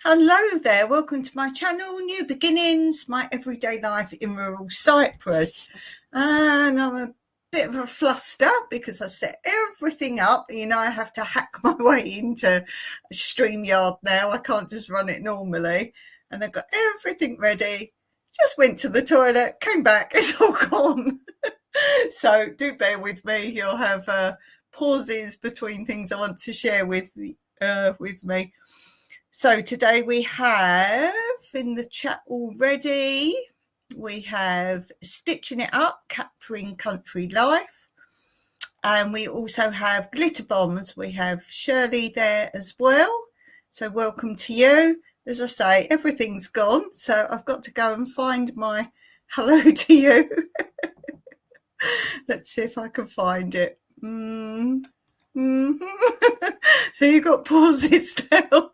Hello there, welcome to my channel, New Beginnings, my everyday life in rural Cyprus. And I'm a bit of a fluster because I set everything up. You know, I have to hack my way into StreamYard now. I can't just run it normally. And I've got everything ready. Just went to the toilet, came back, it's all gone. So do bear with me. You'll have pauses between things I want to share with me. So today we have in the chat already, we have Stitching It Up, Capturing Country Life. And we also have Glitter Bombs. We have Shirley there as well. So welcome to you. As I say, everything's gone. So I've got to go and find my hello to you. Let's see if I can find it. So you've got pauses now.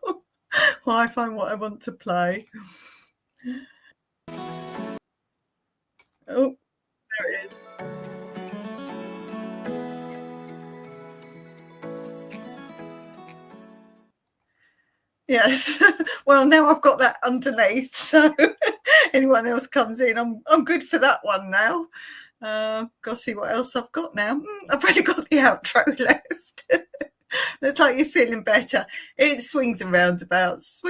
While I find what I want to play. Oh, there it is. Yes. Well, now I've got that underneath, so anyone else comes in, I'm good for that one now. Got to see what else I've got now. I've already got the outro left. It's like you're feeling better. It swings and roundabouts.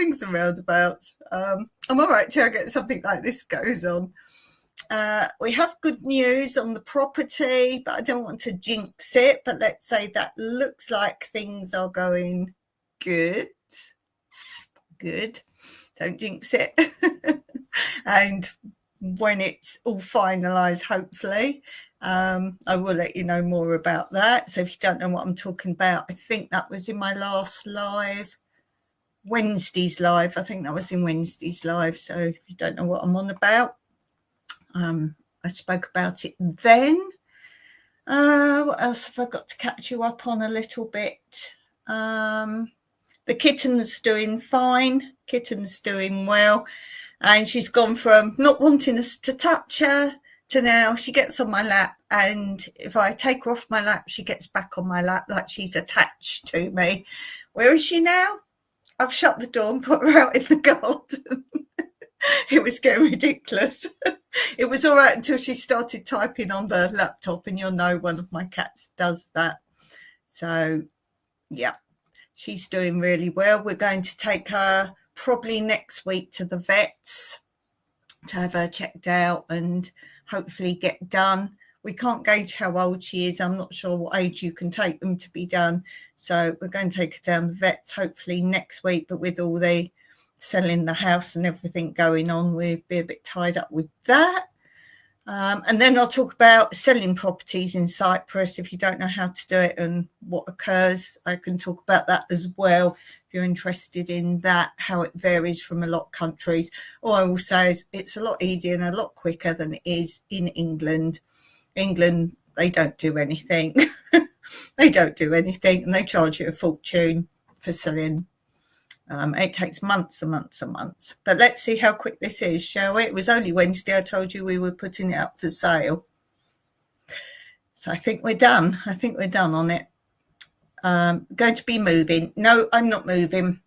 I'm all right till I get something like this goes on. We have good news on the property, but I don't want to jinx it. But let's say that looks like things are going good. Good. Don't jinx it. And when it's all finalised, hopefully, I will let you know more about that. So if you don't know what I'm talking about, I think that was in my last live, Wednesday's live. I think that was in Wednesday's live. So if you don't know what I'm on about, I spoke about it then. What else have I got to catch you up on a little bit? The kitten's doing fine. Kitten's doing well. And she's gone from not wanting us to touch her to now she gets on my lap. And if I take her off my lap, she gets back on my lap like she's attached to me. Where is she now? I've shut the door and put her out in the garden. It was getting ridiculous. It was all right until she started typing on the laptop, and you'll know one of my cats does that. So, yeah, she's doing really well. We're going to take her probably next week to the vets to have her checked out and hopefully get done. We can't gauge how old she is. I'm not sure what age you can take them to be done. So we're going to take her down the vets hopefully next week, but with all the selling the house and everything going on, we'll be a bit tied up with that. And then I'll talk about selling properties in Cyprus. If you don't know how to do it and what occurs, I can talk about that as well. If you're interested in that, how it varies from a lot of countries. All I will say is it's a lot easier and a lot quicker than it is in England. England, they don't do anything. They don't do anything, and they charge you a fortune for selling. It takes months and months and months. But let's see how quick this is, shall we? It was only Wednesday I told you we were putting it up for sale. So I think we're done. I think we're done on it. Going to be moving. No, I'm not moving.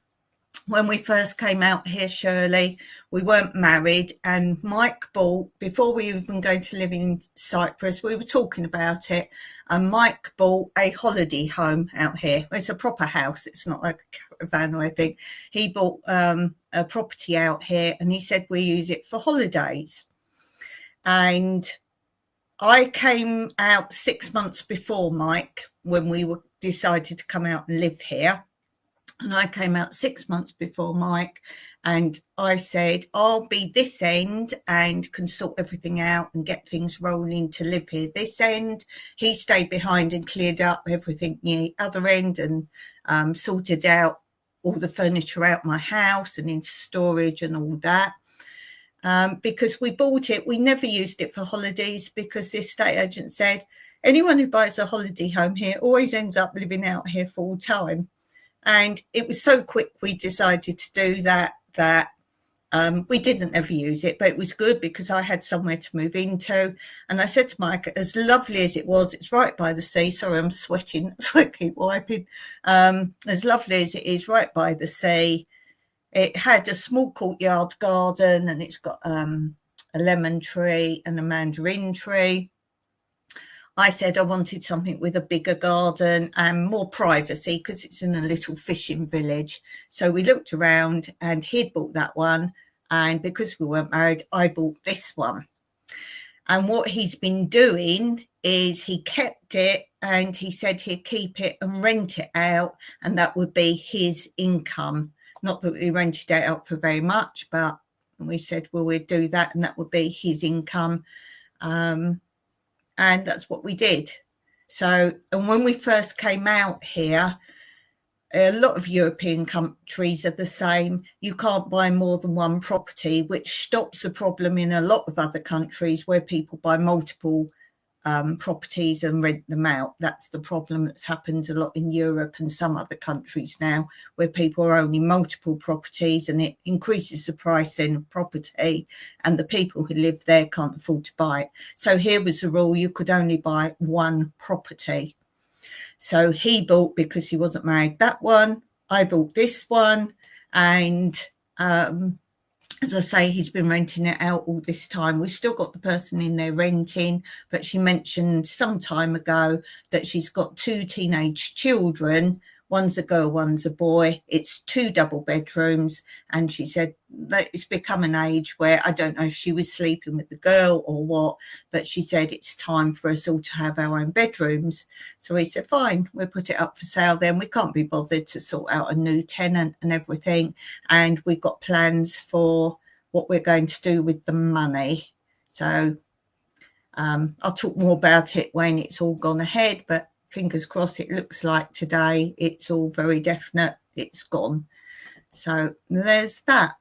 When we first came out here, Shirley, we weren't married, and Mike bought, before we were even going to live in Cyprus, we were talking about it, and Mike bought a holiday home out here. It's a proper house. It's not like a caravan or anything. He bought a property out here, and he said we use it for holidays. And I came out 6 months before Mike when we were decided to come out and live here. And I came out 6 months before Mike, and I said, I'll be this end and can sort everything out and get things rolling to live here this end. He stayed behind and cleared up everything the other end and sorted out all the furniture out my house and into storage and all that. Because we bought it, we never used it for holidays because the estate agent said, anyone who buys a holiday home here always ends up living out here full time. And it was so quick we decided to do that we didn't ever use it, but it was good because I had somewhere to move into. And I said to Mike, as lovely as it was, it's right by the sea. Sorry, I'm sweating, so I keep wiping. As lovely as it is right by the sea, It had a small courtyard garden, and it's got a lemon tree and a mandarin tree. I said I wanted something with a bigger garden and more privacy because it's in a little fishing village. So we looked around and he'd bought that one. And because we weren't married, I bought this one. And what he's been doing is he kept it and he said he'd keep it and rent it out, and that would be his income. Not that we rented it out for very much, but we said, well, we'd do that and that would be his income. And that's what we did. So, and when we first came out here, a lot of European countries are the same. You can't buy more than one property, which stops the problem in a lot of other countries where people buy multiple properties and rent them out. That's the problem that's happened a lot in Europe and some other countries now, where people are owning multiple properties and it increases the price in property, and the people who live there can't afford to buy it. So here was the rule: you could only buy one property. So he bought, because he wasn't married, that one. I bought this one, and as I say, he's been renting it out all this time. We've still got the person in there renting, but she mentioned some time ago that she's got 2 teenage children. One's a girl, one's a boy. It's 2 double bedrooms. And she said that it's become an age where, I don't know if she was sleeping with the girl or what, but she said it's time for us all to have our own bedrooms. So we said, fine, we'll put it up for sale then. We can't be bothered to sort out a new tenant and everything. And we've got plans for what we're going to do with the money. So I'll talk more about it when it's all gone ahead, but fingers crossed, it looks like today it's all very definite, it's gone. So there's that.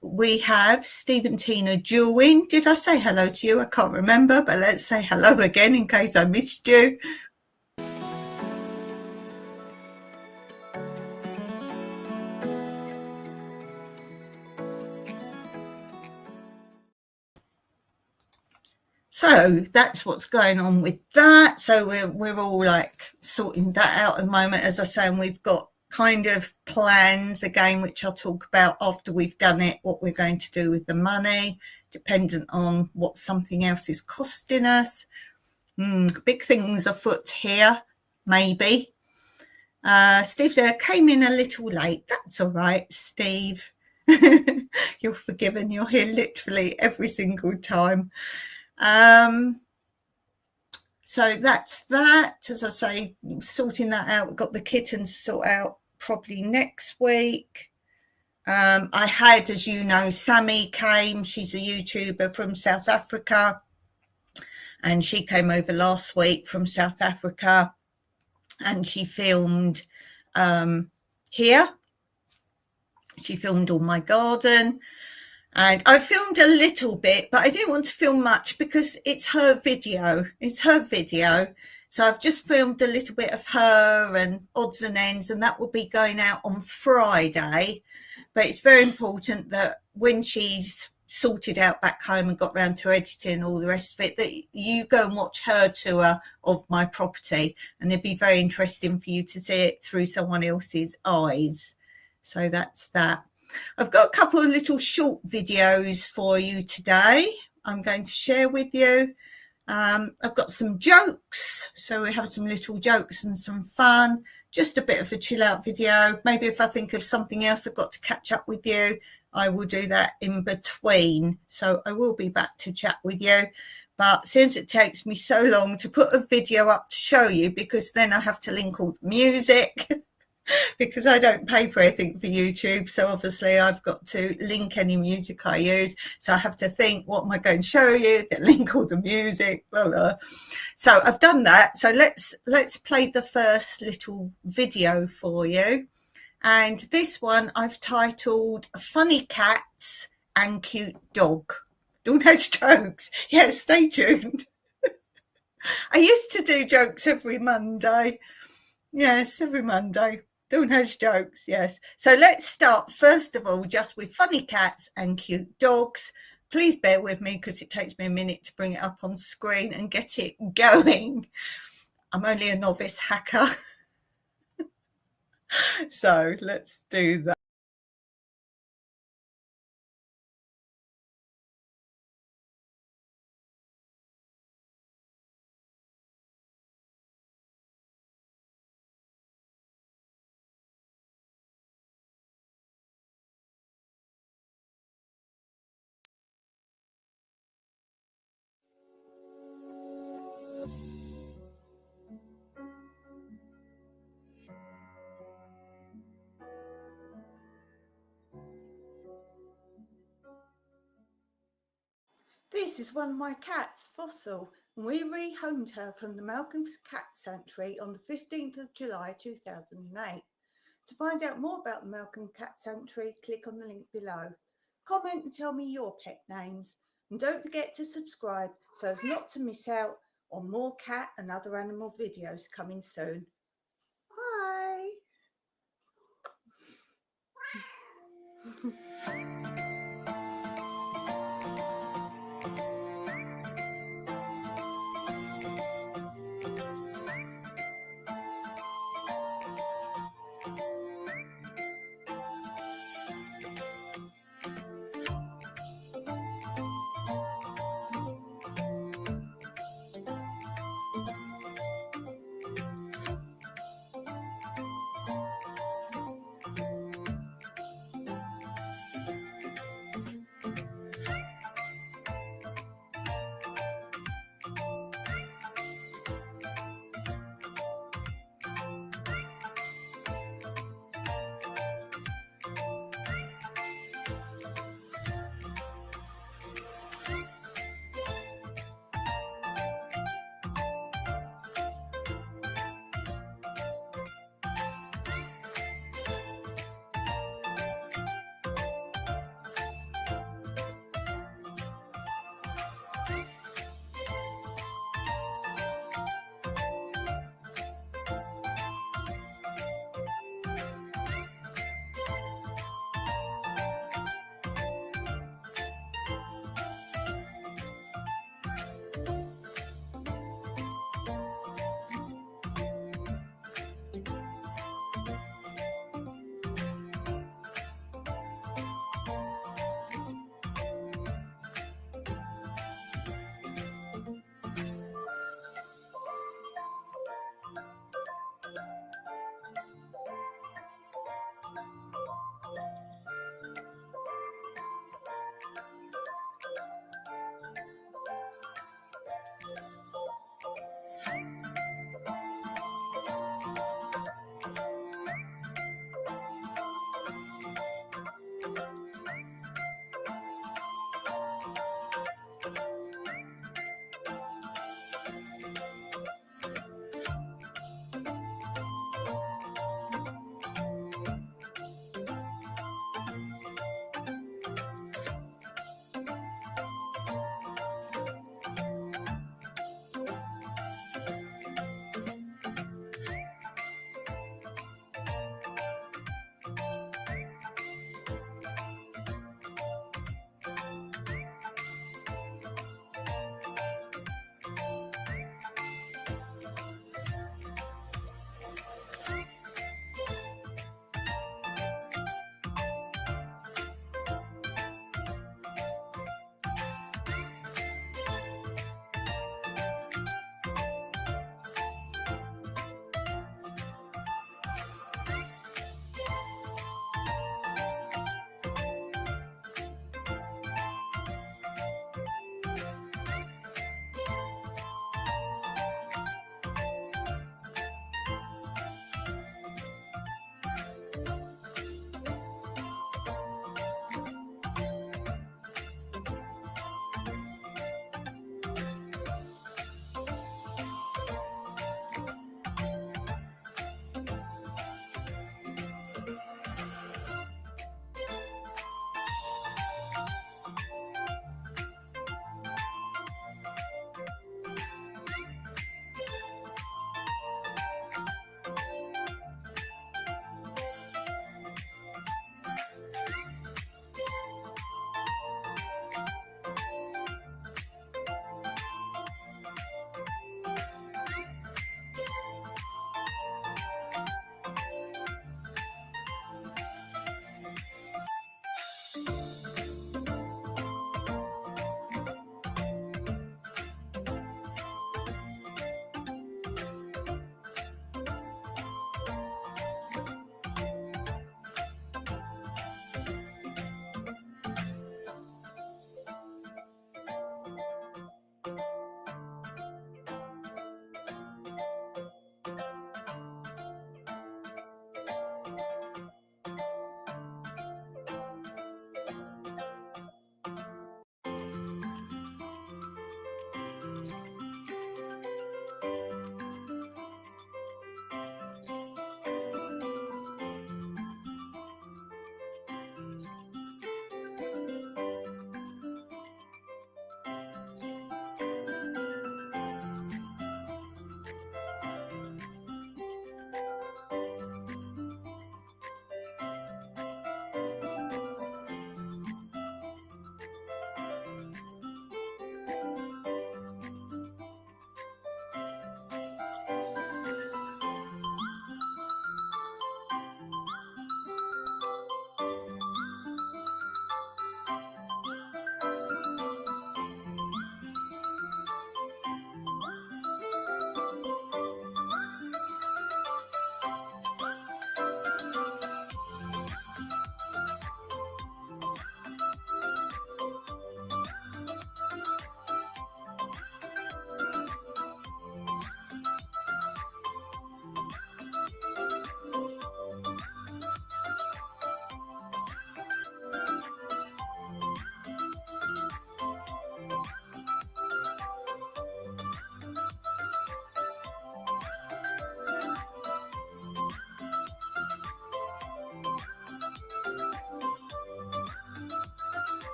We have Steve and Tina Jewin. Did I say hello to you? I can't remember, but let's say hello again in case I missed you. So that's what's going on with that. So we're all like sorting that out at the moment. As I say, and we've got kind of plans again, which I'll talk about after we've done it, what we're going to do with the money, dependent on what something else is costing us. Big things afoot here, maybe. Steve said, came in a little late. That's all right, Steve. You're forgiven. You're here literally every single time. So that's that. As I say, sorting that out. We've got the kittens to sort out probably next week. I had, as you know, Sammy came. She's a YouTuber from South Africa, and she came over last week from South Africa, and she filmed here. She filmed all my garden. And I filmed a little bit, but I didn't want to film much because it's her video. It's her video. So I've just filmed a little bit of her and odds and ends, and that will be going out on Friday. But it's very important that when she's sorted out back home and got round to editing and all the rest of it, that you go and watch her tour of my property. And it'd be very interesting for you to see it through someone else's eyes. So that's that. I've got a couple of little short videos for you today I'm going to share with you. I've got some jokes, so we have some little jokes and some fun, just a bit of a chill out video. Maybe if I think of something else I've got to catch up with you, I will do that in between. So I will be back to chat with you. But since it takes me so long to put a video up to show you, because then I have to link all the music, because I don't pay for anything for YouTube. So obviously I've got to link any music I use. So I have to think, what am I going to show you? Then link all the music, blah, blah. So I've done that. So let's play the first little video for you. And this one I've titled Funny Cats and Cute Dog. Don't have jokes. Yes, stay tuned. I used to do jokes every Monday. Yes, every Monday. Don't have jokes, yes. So let's start, first of all, just with funny cats and cute dogs. Please bear with me because it takes me a minute to bring it up on screen and get it going. I'm only a novice hacker. So let's do that. This is one of my cats, Fossil, and we rehomed her from the Malcolm's Cat Sanctuary on the 15th of July 2008. To find out more about the Malcolm Cat Sanctuary, click on the link below. Comment and tell me your pet names, and don't forget to subscribe so as not to miss out on more cat and other animal videos coming soon. Bye!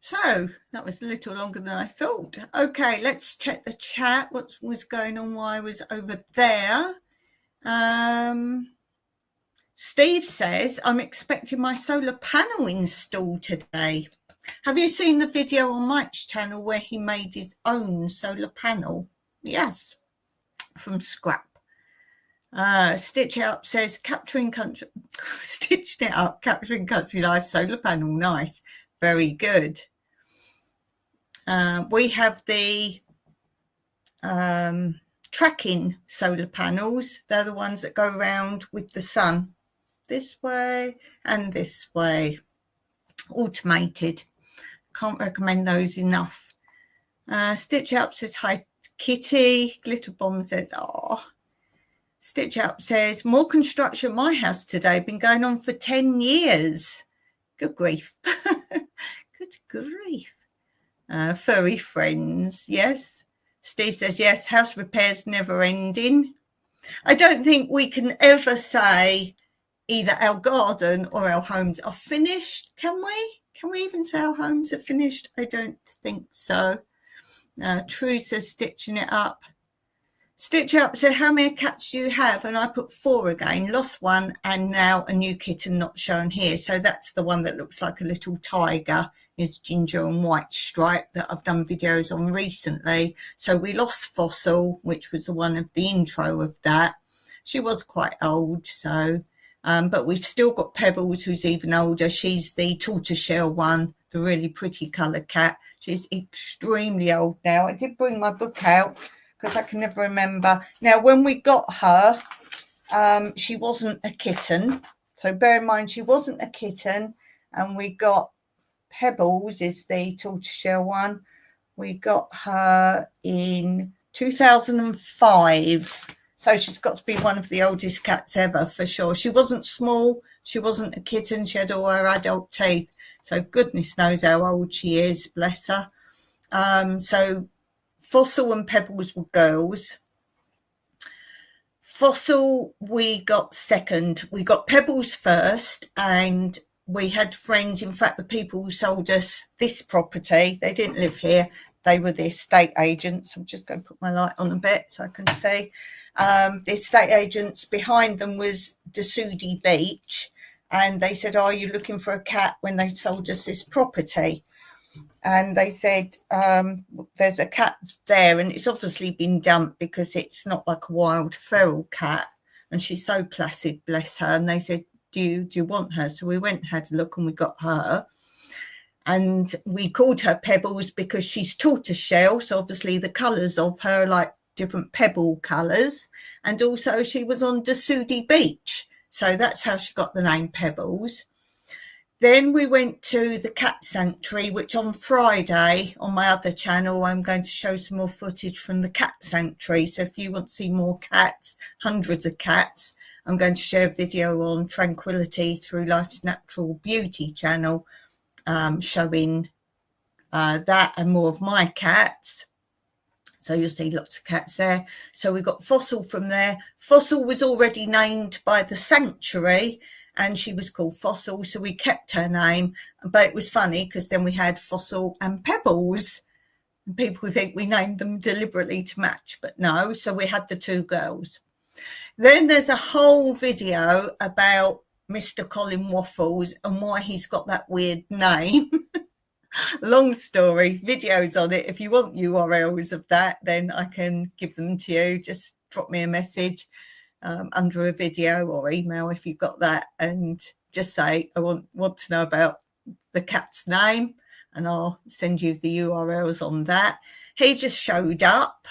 So that was a little longer than I thought. Okay, let's check the chat. What was going on while I was over there? Steve says, I'm expecting my solar panel installed today. Have you seen the video on Mike's channel where he made his own solar panel? Yes, from scrap. Stitch It Up says, capturing country, stitching it up, capturing country life solar panel. Nice, very good. We have the tracking solar panels. They're the ones that go around with the sun this way and this way, automated. Can't recommend those enough. Stitch Up says, hi Kitty. Glitter Bomb says, oh. Stitch Up says, more construction at my house today. Been going on for 10 years. Good grief. Good grief. Furry friends, yes. Steve says, yes, house repairs never ending. I don't think we can ever say either our garden or our homes are finished, can we? Can we even say our homes are finished? I don't think so. True says, stitching it up. Stitch Up said, how many cats do you have? And I put 4 again, lost one, and now a new kitten not shown here. So that's the one that looks like a little tiger, is ginger and white stripe, that I've done videos on recently. So we lost Fossil, which was the one of the intro of that. She was quite old, so but we've still got Pebbles, who's even older. She's the tortoiseshell one, the really pretty coloured cat. She's extremely old now. I did bring my book out because I can never remember. Now, when we got her, she wasn't a kitten. So bear in mind, she wasn't a kitten. And we got Pebbles, is the tortoiseshell one. We got her in 2005. So she's got to be one of the oldest cats ever, for sure. She wasn't small. She wasn't a kitten. She had all her adult teeth. So goodness knows how old she is, bless her. So Fossil and Pebbles were girls. Fossil we got second. We got Pebbles first, and we had friends. In fact, the people who sold us this property, they didn't live here. They were the estate agents. I'm just going to put my light on a bit so I can see. The estate agents, behind them was Desudi Beach, and they said, are you looking for a cat, when they sold us this property? And they said, there's a cat there, and it's obviously been dumped because it's not like a wild feral cat, and she's so placid, bless her. And they said, do you want her? So we went and had a look, and we got her. And we called her Pebbles because she's tortoiseshell, so obviously the colours of her, like different pebble colours, and also she was on Desudi Beach, so that's how she got the name Pebbles. Then we went to the cat sanctuary, which on Friday on my other channel I'm going to show some more footage from the cat sanctuary. So if you want to see more cats, hundreds of cats, I'm going to share a video on Tranquility Through Life's Natural Beauty channel, showing that and more of my cats. So you'll see lots of cats there. So we got Fossil from there. Fossil was already named by the sanctuary, and she was called Fossil, so we kept her name. But it was funny because then we had Fossil and Pebbles. And people think we named them deliberately to match, but no. So we had the 2 girls. Then there's a whole video about Mr. Colin Waffles and why he's got that weird name. Long story, videos on it. If you want URLs of that, then I can give them to you. Just drop me a message under a video, or email if you've got that, and just say I want to know about the cat's name, and I'll send you the URLs on that. He just showed up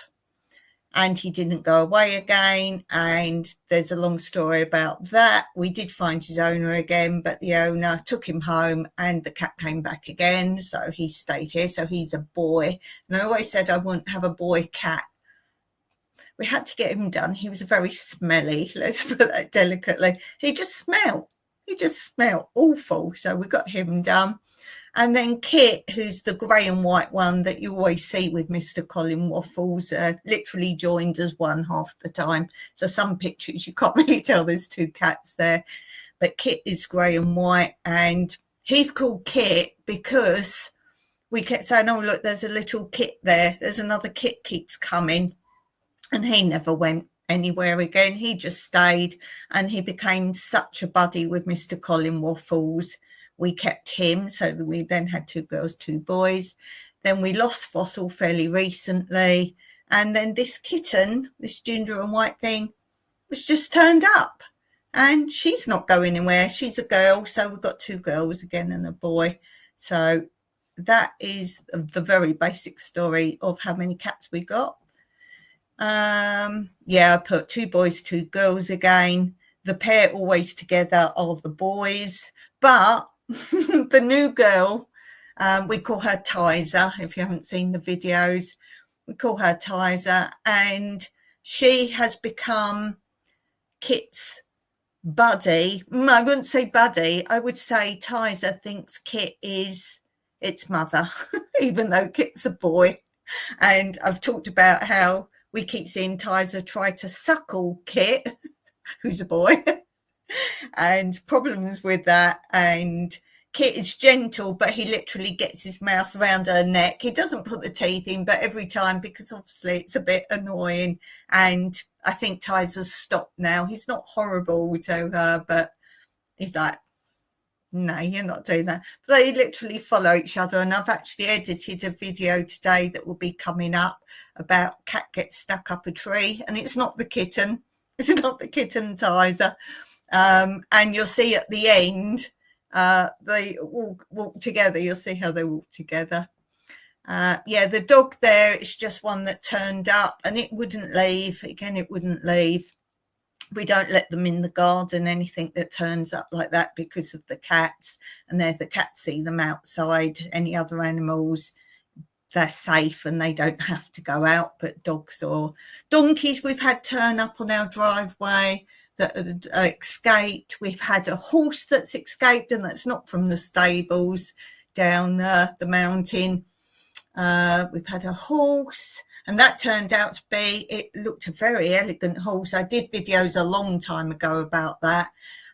and he didn't go away again, and there's a long story about that. We did find his owner again, but the owner took him home and the cat came back again, so he stayed here. So he's a boy, and I always said I wouldn't have a boy cat. We had to get him done. He was very smelly, let's put that delicately. He just smelled awful, so we got him done. And then Kit, who's the grey and white one that you always see with Mr. Colin Waffles, literally joined as one half the time. So some pictures you can't really tell there's 2 cats there. But Kit is grey and white, and he's called Kit because we kept saying, oh, look, there's a little kit there. There's another kit keeps coming. And he never went anywhere again. He just stayed, and he became such a buddy with Mr. Colin Waffles. We kept him, so we then had 2 girls, 2 boys. Then we lost Fossil fairly recently. And then this kitten, this ginger and white thing, was just turned up. And she's not going anywhere. She's a girl, so we've got 2 girls again and a boy. So that is the very basic story of how many cats we got. I put 2 boys, 2 girls again. The pair always together are the boys, but the new girl, we call her Tizer. If you haven't seen the videos, we call her Tizer, and she has become Kit's buddy. I wouldn't say buddy. I would say Tizer thinks Kit is its mother, even though Kit's a boy. And I've talked about how we keep seeing Tizer try to suckle Kit, who's a boy, and problems with that. And Kit is gentle, but he literally gets his mouth around her neck. He doesn't put the teeth in, but every time, because obviously it's a bit annoying. And I think Tizer's stopped now. He's not horrible to her, but he's like, no, you're not doing that. But they literally follow each other. And I've actually edited a video today that will be coming up about cat gets stuck up a tree. And it's not the kitten. It's not the kitten, Tizer. And you'll see at the end, they walk together. You'll see how they walk together. The dog there is just one that turned up, and it wouldn't leave. Again, it wouldn't leave. We don't let them in the garden, anything that turns up like that, because of the cats. And the cats see them outside. Any other animals, they're safe and they don't have to go out. But dogs or donkeys we've had turn up on our driveway that escaped. We've had a horse that's escaped, and that's not from the stables down the mountain. We've had a horse, and that turned out to be, it looked a very elegant horse. I did videos a long time ago about that.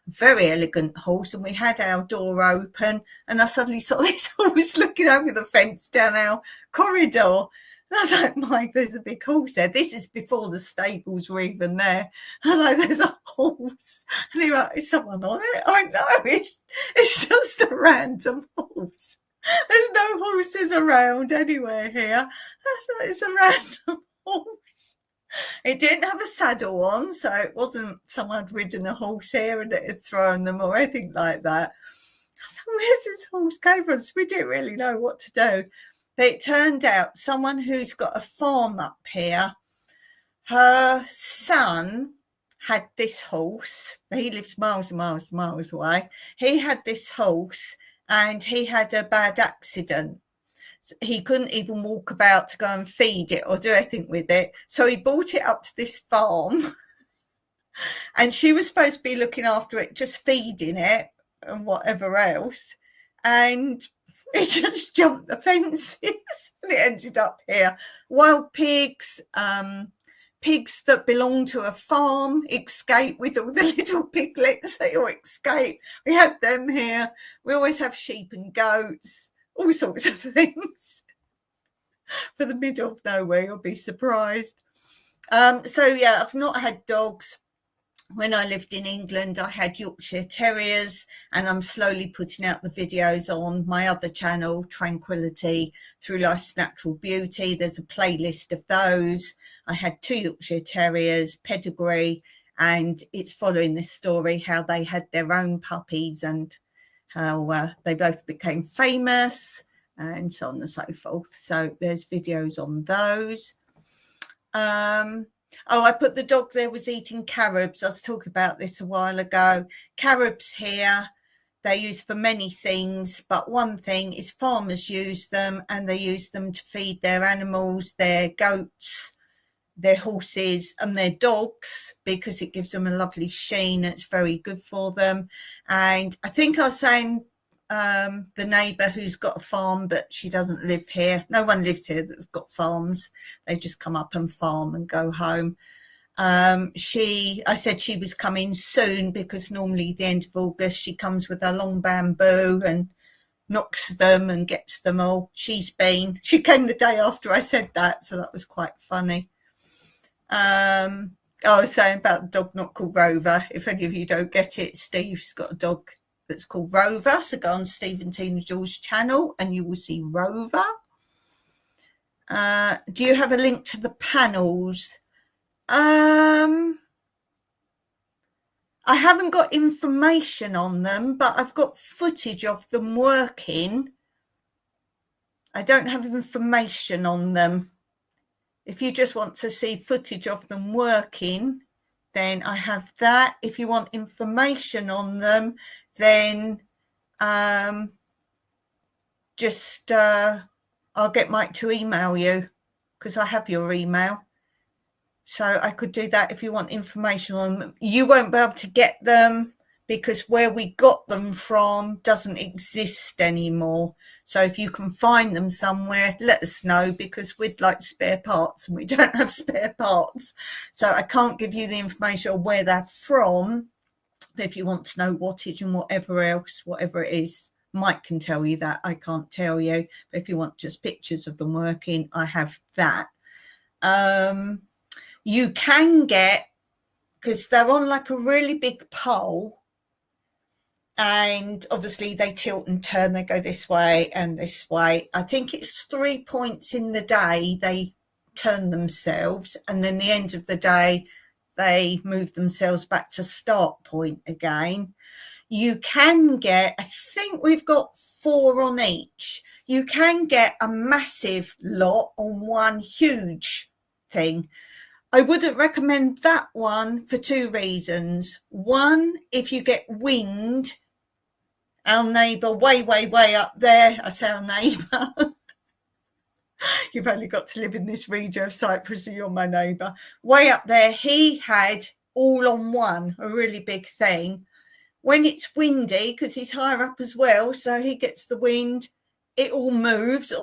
Very elegant horse, and we had our door open, and I suddenly saw this horse looking over the fence down our corridor. And I was like, Mike, there's a big horse there. This is before the stables were even there. And I'm like, there's a horse. And he went, is someone on it? I know, it's just a random horse. There's no horses around anywhere here. It's a random horse. It didn't have a saddle on, so it wasn't someone had ridden a horse here and it had thrown them or anything like that. I thought, where's this horse came from? So we didn't really know what to do. But it turned out someone who's got a farm up here, her son had this horse. He lives miles and miles and miles away. He had this horse, and he had a bad accident. He couldn't even walk about to go and feed it or do anything with it. So he brought it up to this farm, and she was supposed to be looking after it, just feeding it and whatever else. And it just jumped the fences and it ended up here. Wild pigs, pigs that belong to a farm escape with all the little piglets. They all escape. We had them here. We always have sheep and goats, all sorts of things. For the middle of nowhere, you'll be surprised. I've not had dogs. When I lived in England, I had Yorkshire Terriers, and I'm slowly putting out the videos on my other channel, Tranquility Through Life's Natural Beauty. There's a playlist of those. I had 2 Yorkshire Terriers, pedigree, and it's following this story, how they had their own puppies and how they both became famous and so on and so forth. So there's videos on those. I put the dog there was eating carobs. I was talking about this a while ago. Carobs here, they're used for many things, but one thing is farmers use them, and they use them to feed their animals, their goats, their horses and their dogs, because it gives them a lovely sheen. It's very good for them. And I think I was saying the neighbour who's got a farm, but she doesn't live here. No one lives here that's got farms. They just come up and farm and go home. I said she was coming soon, because normally the end of August she comes with her long bamboo and knocks them and gets them all. She came the day after I said that, so that was quite funny. I was saying about the dog not called Rover. If any of you don't get it, Steve's got a dog that's called Rover. So go on Steve and Tina George channel and you will see Rover. Do you have a link to the panels? I haven't got information on them, but I've got footage of them working. I don't have information on them. If you just want to see footage of them working, then I have that. If you want information on them, then I'll get Mike to email you, because I have your email. So I could do that if you want information on them. You won't be able to get them because where we got them from doesn't exist anymore. So if you can find them somewhere, let us know, because we'd like spare parts and we don't have spare parts. So I can't give you the information on where they're from. But if you want to know wattage and whatever else, whatever it is, Mike can tell you that. I can't tell you. But if you want just pictures of them working, I have that. You can get, because they're on like a really big pole, and obviously they tilt and turn, they go this way and this way. I think it's 3 points in the day they turn themselves, and then the end of the day they move themselves back to start point again. You can get, I think we've got 4 on each. You can get a massive lot on one huge thing. I wouldn't recommend that one for 2 reasons. One, if you get wind, our neighbour way up there, I say our neighbour, you've only got to live in this region of Cyprus, so you're my neighbour, way up there, he had all on one, a really big thing. When it's windy, because he's higher up as well, so he gets the wind, it all moves.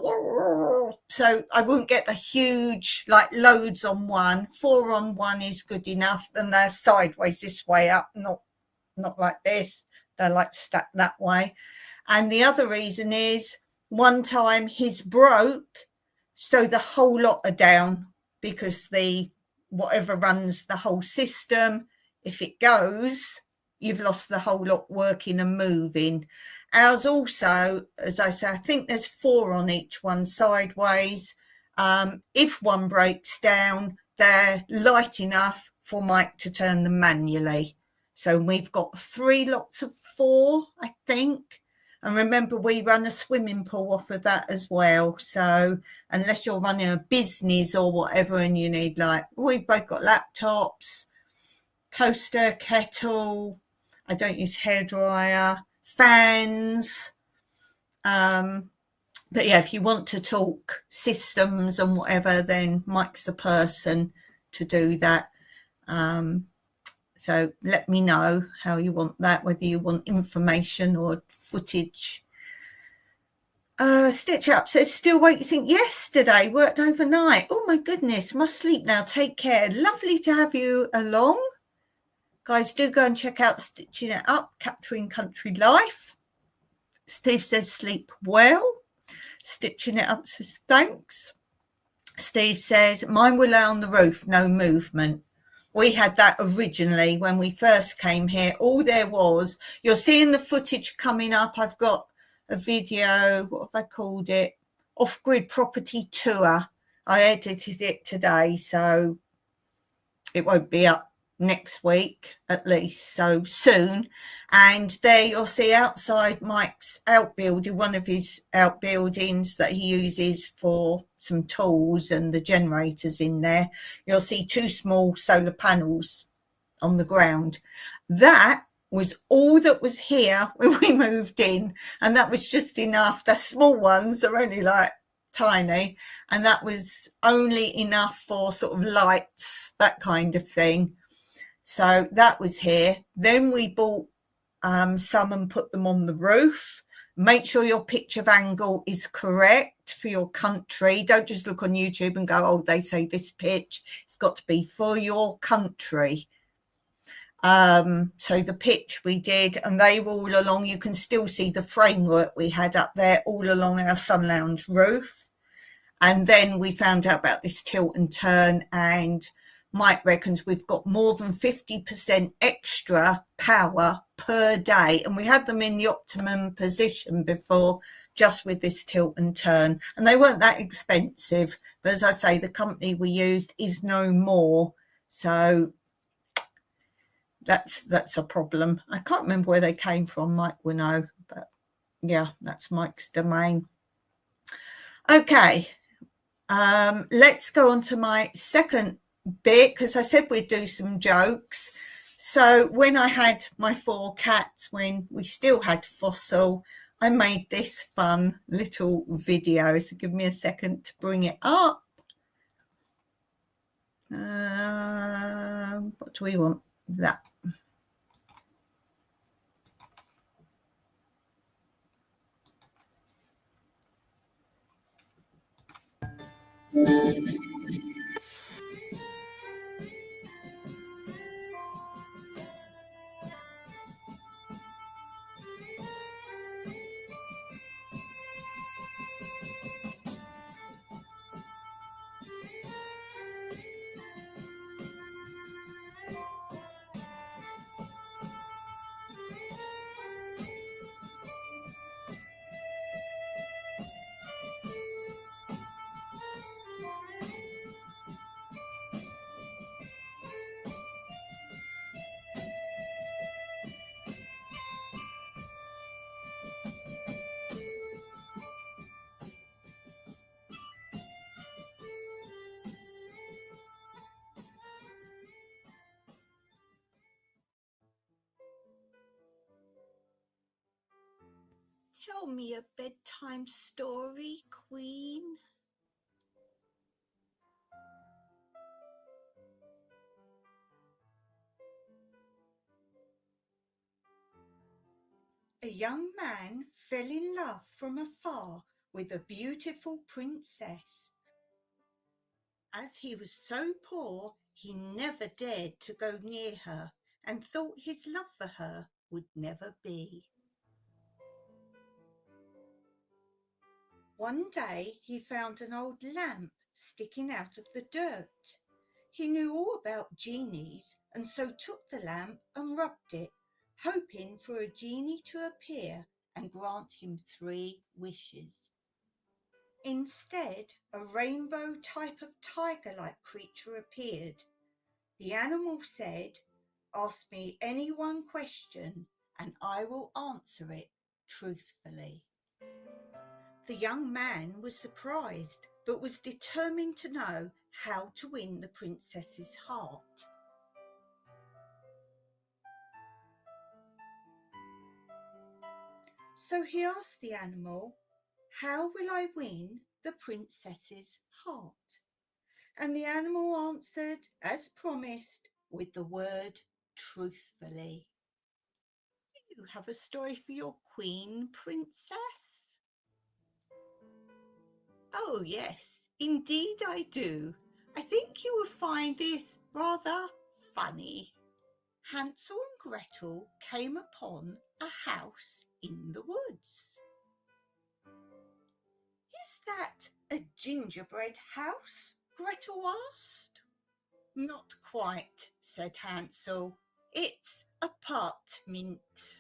So I wouldn't get the huge, like loads on one. 4 on one is good enough. And they're sideways this way up, not like this. They're like stacked that way. And the other reason is one time his broke, so the whole lot are down, because the whatever runs the whole system, if it goes, you've lost the whole lot working and moving. Ours also, as I say, I think there's 4 on each one sideways. If one breaks down, they're light enough for Mike to turn them manually. So we've got 3 lots of 4, I think. And remember, we run a swimming pool off of that as well. So unless you're running a business or whatever and you need, like, we've both got laptops, toaster, kettle, I don't use hairdryer, fans. But yeah, if you want to talk systems and whatever, then Mike's the person to do that. So let me know how you want that, whether you want information or footage. Stitch Up says, still waiting yesterday, worked overnight. Oh my goodness, must sleep now. Take care. Lovely to have you along. Guys, do go and check out Stitching It Up, Capturing Country Life. Steve says, sleep well. Stitching It Up says, thanks. Steve says, mine will lay on the roof, no movement. We had that originally when we first came here. All there was, you're seeing the footage coming up. I've got a video, what have I called it? Off-Grid Property Tour. I edited it today, so it won't be up next week at least, so soon. And there you'll see outside Mike's outbuilding, one of his outbuildings that he uses for some tools and the generators in there. You'll see 2 small solar panels on the ground. That was all that was here when we moved in, and that was just enough. The small ones are only like tiny, and that was only enough for sort of lights, that kind of thing. So that was here. Then we bought some and put them on the roof. Make sure your picture angle is correct for your country. Don't just look on YouTube and go, oh, they say this pitch. It's got to be for your country. So the pitch we did, and they were all along. You can still see the framework we had up there all along our sun lounge roof. And then we found out about this tilt and turn, and Mike reckons we've got more than 50% extra power per day. And we had them in the optimum position before, just with this tilt and turn. And they weren't that expensive. But as I say, the company we used is no more. So that's a problem. I can't remember where they came from. Mike will know. But yeah, that's Mike's domain. Okay. Let's go on to my second bit, because I said we'd do some jokes. So when I had my 4 cats, when we still had Fossil, I made this fun little video. So give me a second to bring it up. What do we want? That. Tell me a bedtime story, Queen. A young man fell in love from afar with a beautiful princess. As he was so poor, he never dared to go near her, and thought his love for her would never be. One day he found an old lamp sticking out of the dirt. He knew all about genies, and so took the lamp and rubbed it, hoping for a genie to appear and grant him 3 wishes. Instead, a rainbow type of tiger-like creature appeared. The animal said, "Ask me any one question, and I will answer it truthfully." The young man was surprised, but was determined to know how to win the princess's heart. So he asked the animal, "How will I win the princess's heart?" And the animal answered, as promised, with the word truthfully. Do you have a story for your queen, princess? Oh, yes, indeed I do. I think you will find this rather funny. Hansel and Gretel came upon a house in the woods. "Is that a gingerbread house?" Gretel asked. "Not quite," said Hansel. "It's a apartment."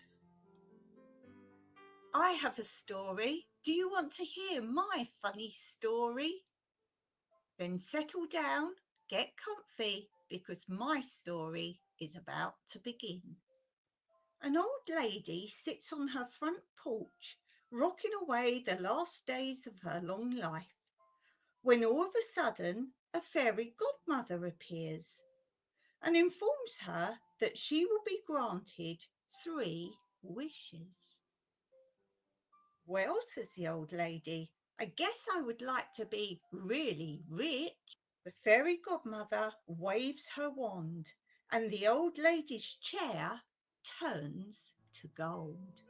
"I have a story. Do you want to hear my funny story?" "Then settle down, get comfy, because my story is about to begin." An old lady sits on her front porch, rocking away the last days of her long life, when all of a sudden a fairy godmother appears and informs her that she will be granted 3 wishes. "Well," says the old lady, "I guess I would like to be really rich." The fairy godmother waves her wand, and the old lady's chair turns to gold.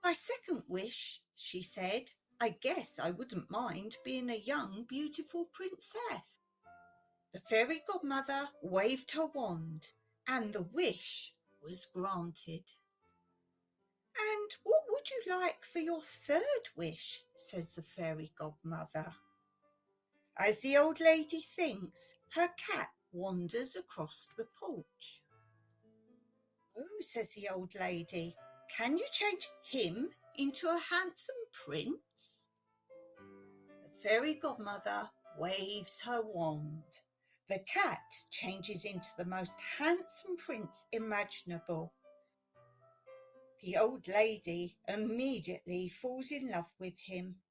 "My second wish," she said, "I guess I wouldn't mind being a young, beautiful princess." The fairy godmother waved her wand, and the wish was granted. "And what would you like for your third wish?" says the fairy godmother. As the old lady thinks, her cat wanders across the porch. "Oh," says the old lady, "can you change him into a handsome prince?" The fairy godmother waves her wand. The cat changes into the most handsome prince imaginable. The old lady immediately falls in love with him.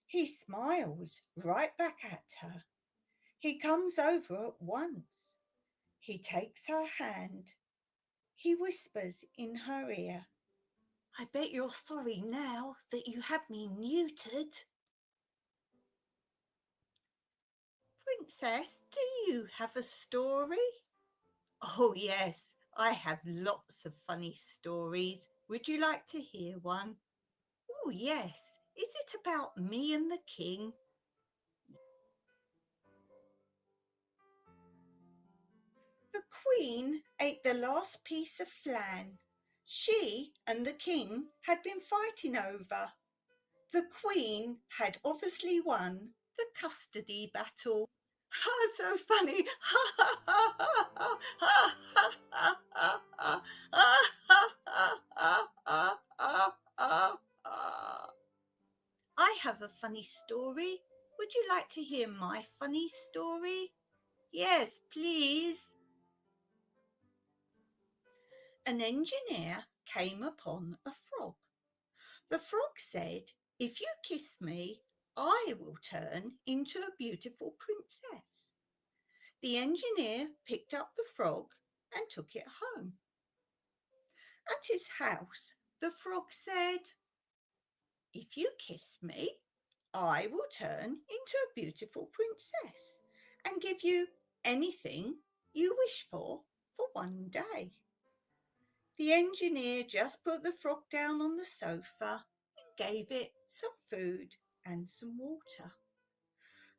He smiles right back at her. He comes over at once. He takes her hand. He whispers in her ear, "I bet you're sorry now that you had me neutered." "Princess, do you have a story?" "Oh yes, I have lots of funny stories. Would you like to hear one?" "Oh yes, is it about me and the king?" The queen ate the last piece of flan. She and the king had been fighting over. The queen had obviously won the custody battle. So funny. I have a funny story. Would you like to hear my funny story? Yes, please. An engineer came upon a frog. The frog said, "If you kiss me, I will turn into a beautiful princess." The engineer picked up the frog and took it home. At his house, the frog said, "If you kiss me, I will turn into a beautiful princess and give you anything you wish for 1 day." The engineer just put the frog down on the sofa and gave it some food and some water.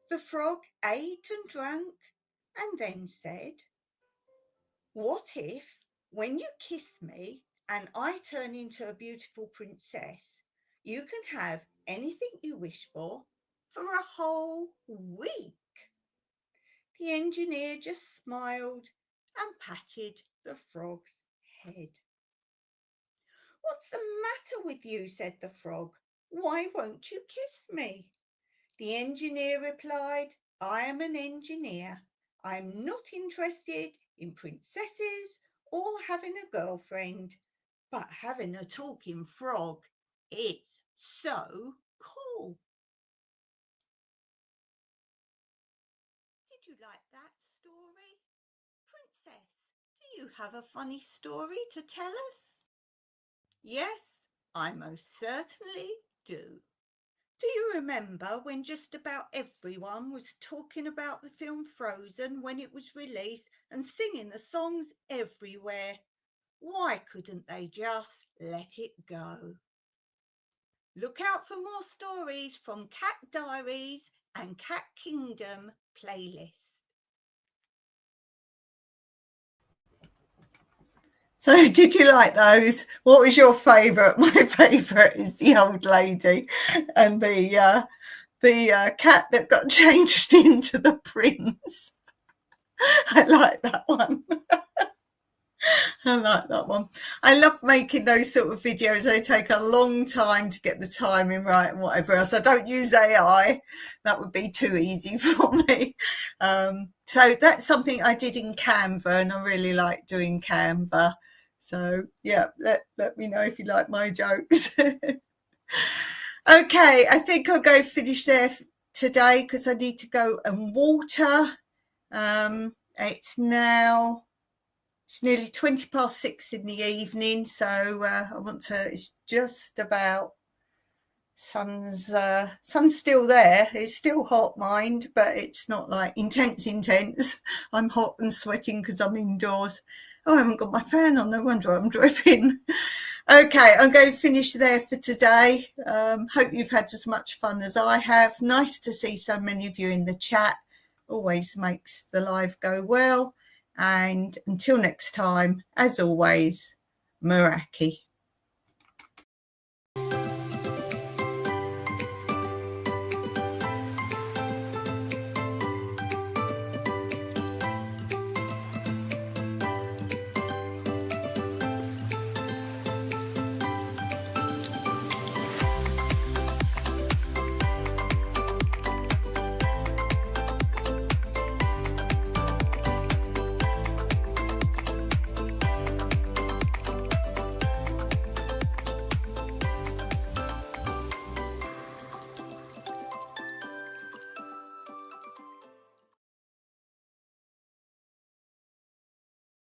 The frog ate and drank and then said, "What if, when you kiss me and I turn into a beautiful princess, you can have anything you wish for a whole week?" The engineer just smiled and patted the frog's head. "What's the matter with you?" said the frog. "Why won't you kiss me?" The engineer replied, "I am an engineer. I'm not interested in princesses or having a girlfriend, but having a talking frog, it's so cool." Did you like that story? Princess, do you have a funny story to tell us? Yes, I most certainly do. Do you remember when just about everyone was talking about the film Frozen when it was released and singing the songs everywhere? Why couldn't they just let it go? Look out for more stories from Cat Diaries and Cat Kingdom playlist. So did you like those? What was your favourite? My favourite is the old lady and the cat that got changed into the prince. I like that one. I like that one. I love making those sort of videos. They take a long time to get the timing right and whatever else. I don't use AI. That would be too easy for me. So that's something I did in Canva, and I really like doing Canva. So yeah, let me know if you like my jokes. Okay, I think I'll go finish there today because I need to go and water. It's nearly 6:20 in the evening, so I want to. It's just about sun's still there. It's still hot, mind, but it's not like intense. I'm hot and sweating because I'm indoors. Oh, I haven't got my fan on. No wonder I'm dripping. Okay, I'm going to finish there for today. Hope you've had as much fun as I have. Nice to see so many of you in the chat. always makes the live go well. And until next time, as always, Meraki.